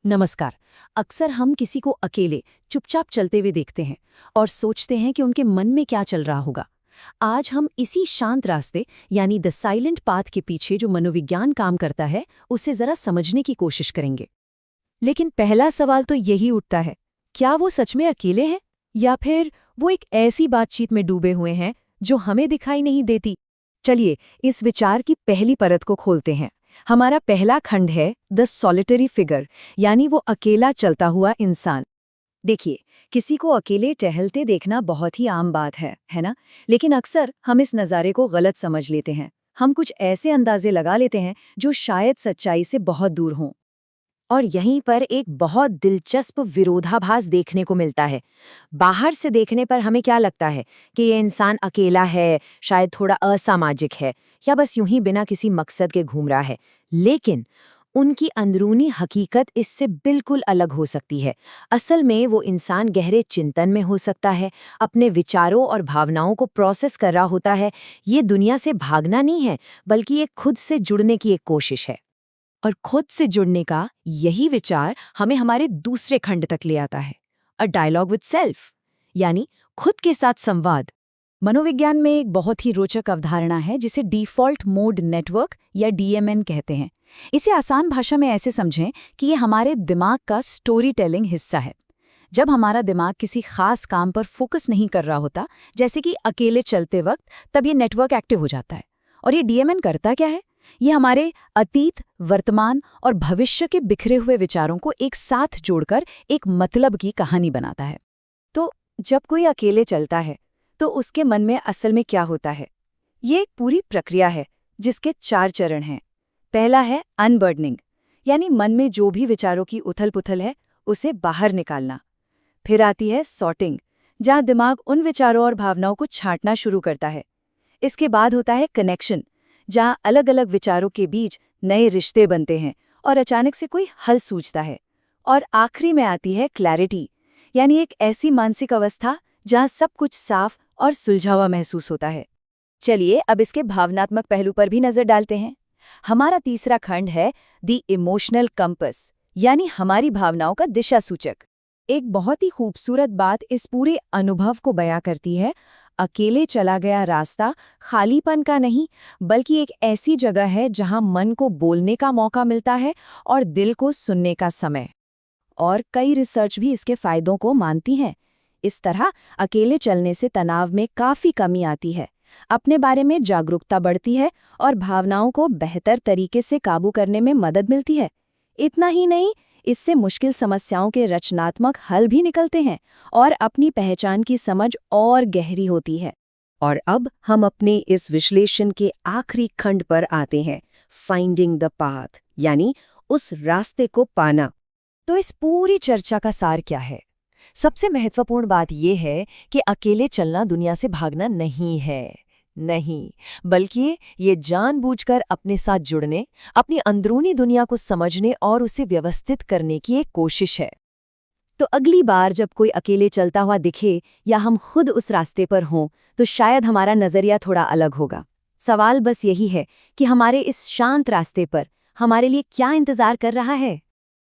नमस्कार। अक्सर हम किसी को अकेले चुपचाप चलते हुए देखते हैं और सोचते हैं कि उनके मन में क्या चल रहा होगा। आज हम इसी शांत रास्ते यानी द साइलेंट पाथ के पीछे जो मनोविज्ञान काम करता है उसे जरा समझने की कोशिश करेंगे। लेकिन पहला सवाल तो यही उठता है, क्या वो सच में अकेले हैं या फिर वो एक ऐसी बातचीत में डूबे हुए हैं जो हमें दिखाई नहीं देती। चलिए इस विचार की पहली परत को खोलते हैं। हमारा पहला खंड है द सॉलिटरी फिगर, यानी वो अकेला चलता हुआ इंसान। देखिए, किसी को अकेले टहलते देखना बहुत ही आम बात है ना? लेकिन अक्सर हम इस नज़ारे को गलत समझ लेते हैं। हम कुछ ऐसे अंदाजे लगा लेते हैं जो शायद सच्चाई से बहुत दूर हों। और यहीं पर एक बहुत दिलचस्प विरोधाभास देखने को मिलता है। बाहर से देखने पर हमें क्या लगता है कि ये इंसान अकेला है, शायद थोड़ा असामाजिक है या बस यूं ही बिना किसी मकसद के घूम रहा है। लेकिन उनकी अंदरूनी हकीकत इससे बिल्कुल अलग हो सकती है। असल में वो इंसान गहरे चिंतन में हो सकता है, अपने विचारों और भावनाओं को प्रोसेस कर रहा होता है। ये दुनिया से भागना नहीं है, बल्कि ये खुद से जुड़ने की एक कोशिश है। और खुद से जुड़ने का यही विचार हमें हमारे दूसरे खंड तक ले आता है, अ डायलॉग विद सेल्फ, यानी खुद के साथ संवाद। मनोविज्ञान में एक बहुत ही रोचक अवधारणा है जिसे डिफ़ॉल्ट मोड नेटवर्क या डीएमएन कहते हैं। इसे आसान भाषा में ऐसे समझें कि ये हमारे दिमाग का स्टोरी टेलिंग हिस्सा है। जब हमारा दिमाग किसी खास काम पर फोकस नहीं कर रहा होता, जैसे कि अकेले चलते वक्त, तब ये नेटवर्क एक्टिव हो जाता है। और ये डीएमएन करता क्या है? ये हमारे अतीत, वर्तमान और भविष्य के बिखरे हुए विचारों को एक साथ जोड़कर एक मतलब की कहानी बनाता है। तो जब कोई अकेले चलता है तो उसके मन में असल में क्या होता है? ये एक पूरी प्रक्रिया है जिसके 4 चरण हैं। पहला है अनबर्डनिंग, यानी मन में जो भी विचारों की उथल-पुथल है उसे बाहर निकालना। फिर आती है सॉर्टिंग, जहाँ दिमाग उन विचारों और भावनाओं को छांटना शुरू करता है। इसके बाद होता है कनेक्शन, जहाँ अलग-अलग विचारों के बीच नए रिश्ते बनते हैं और अचानक से कोई हल सूझता है। और आखिरी में आती है क्लैरिटी, यानी एक ऐसी मानसिक अवस्था जहाँ सब कुछ साफ और सुलझा हुआ महसूस होता है। चलिए अब इसके भावनात्मक पहलू पर भी नजर डालते हैं। हमारा तीसरा खंड है द इमोशनल कंपस, यानी हमारी भावनाओं का दिशा सूचक। एक बहुत ही खूबसूरत बात इस पूरे अनुभव को बयां करती है। अकेले चला गया रास्ता खालीपन का नहीं, बल्कि एक ऐसी जगह है जहां मन को बोलने का मौका मिलता है और दिल को सुनने का समय। और कई रिसर्च भी इसके फायदों को मानती हैं। इस तरह अकेले चलने से तनाव में काफ़ी कमी आती है, अपने बारे में जागरूकता बढ़ती है और भावनाओं को बेहतर तरीके से काबू करने में मदद मिलती है। इतना ही नहीं, इससे मुश्किल समस्याओं के रचनात्मक हल भी निकलते हैं और अपनी पहचान की समझ और गहरी होती है। और अब हम अपने इस विश्लेषण के आखिरी खंड पर आते हैं, फाइंडिंग द पाथ, यानी उस रास्ते को पाना। तो इस पूरी चर्चा का सार क्या है? सबसे महत्वपूर्ण बात यह है कि अकेले चलना दुनिया से भागना नहीं है, नहीं, बल्कि ये जानबूझकर अपने साथ जुड़ने, अपनी अंदरूनी दुनिया को समझने और उसे व्यवस्थित करने की एक कोशिश है। तो अगली बार जब कोई अकेले चलता हुआ दिखे या हम खुद उस रास्ते पर हों, तो शायद हमारा नजरिया थोड़ा अलग होगा। सवाल बस यही है कि हमारे इस शांत रास्ते पर हमारे लिए क्या इंतजार कर रहा है।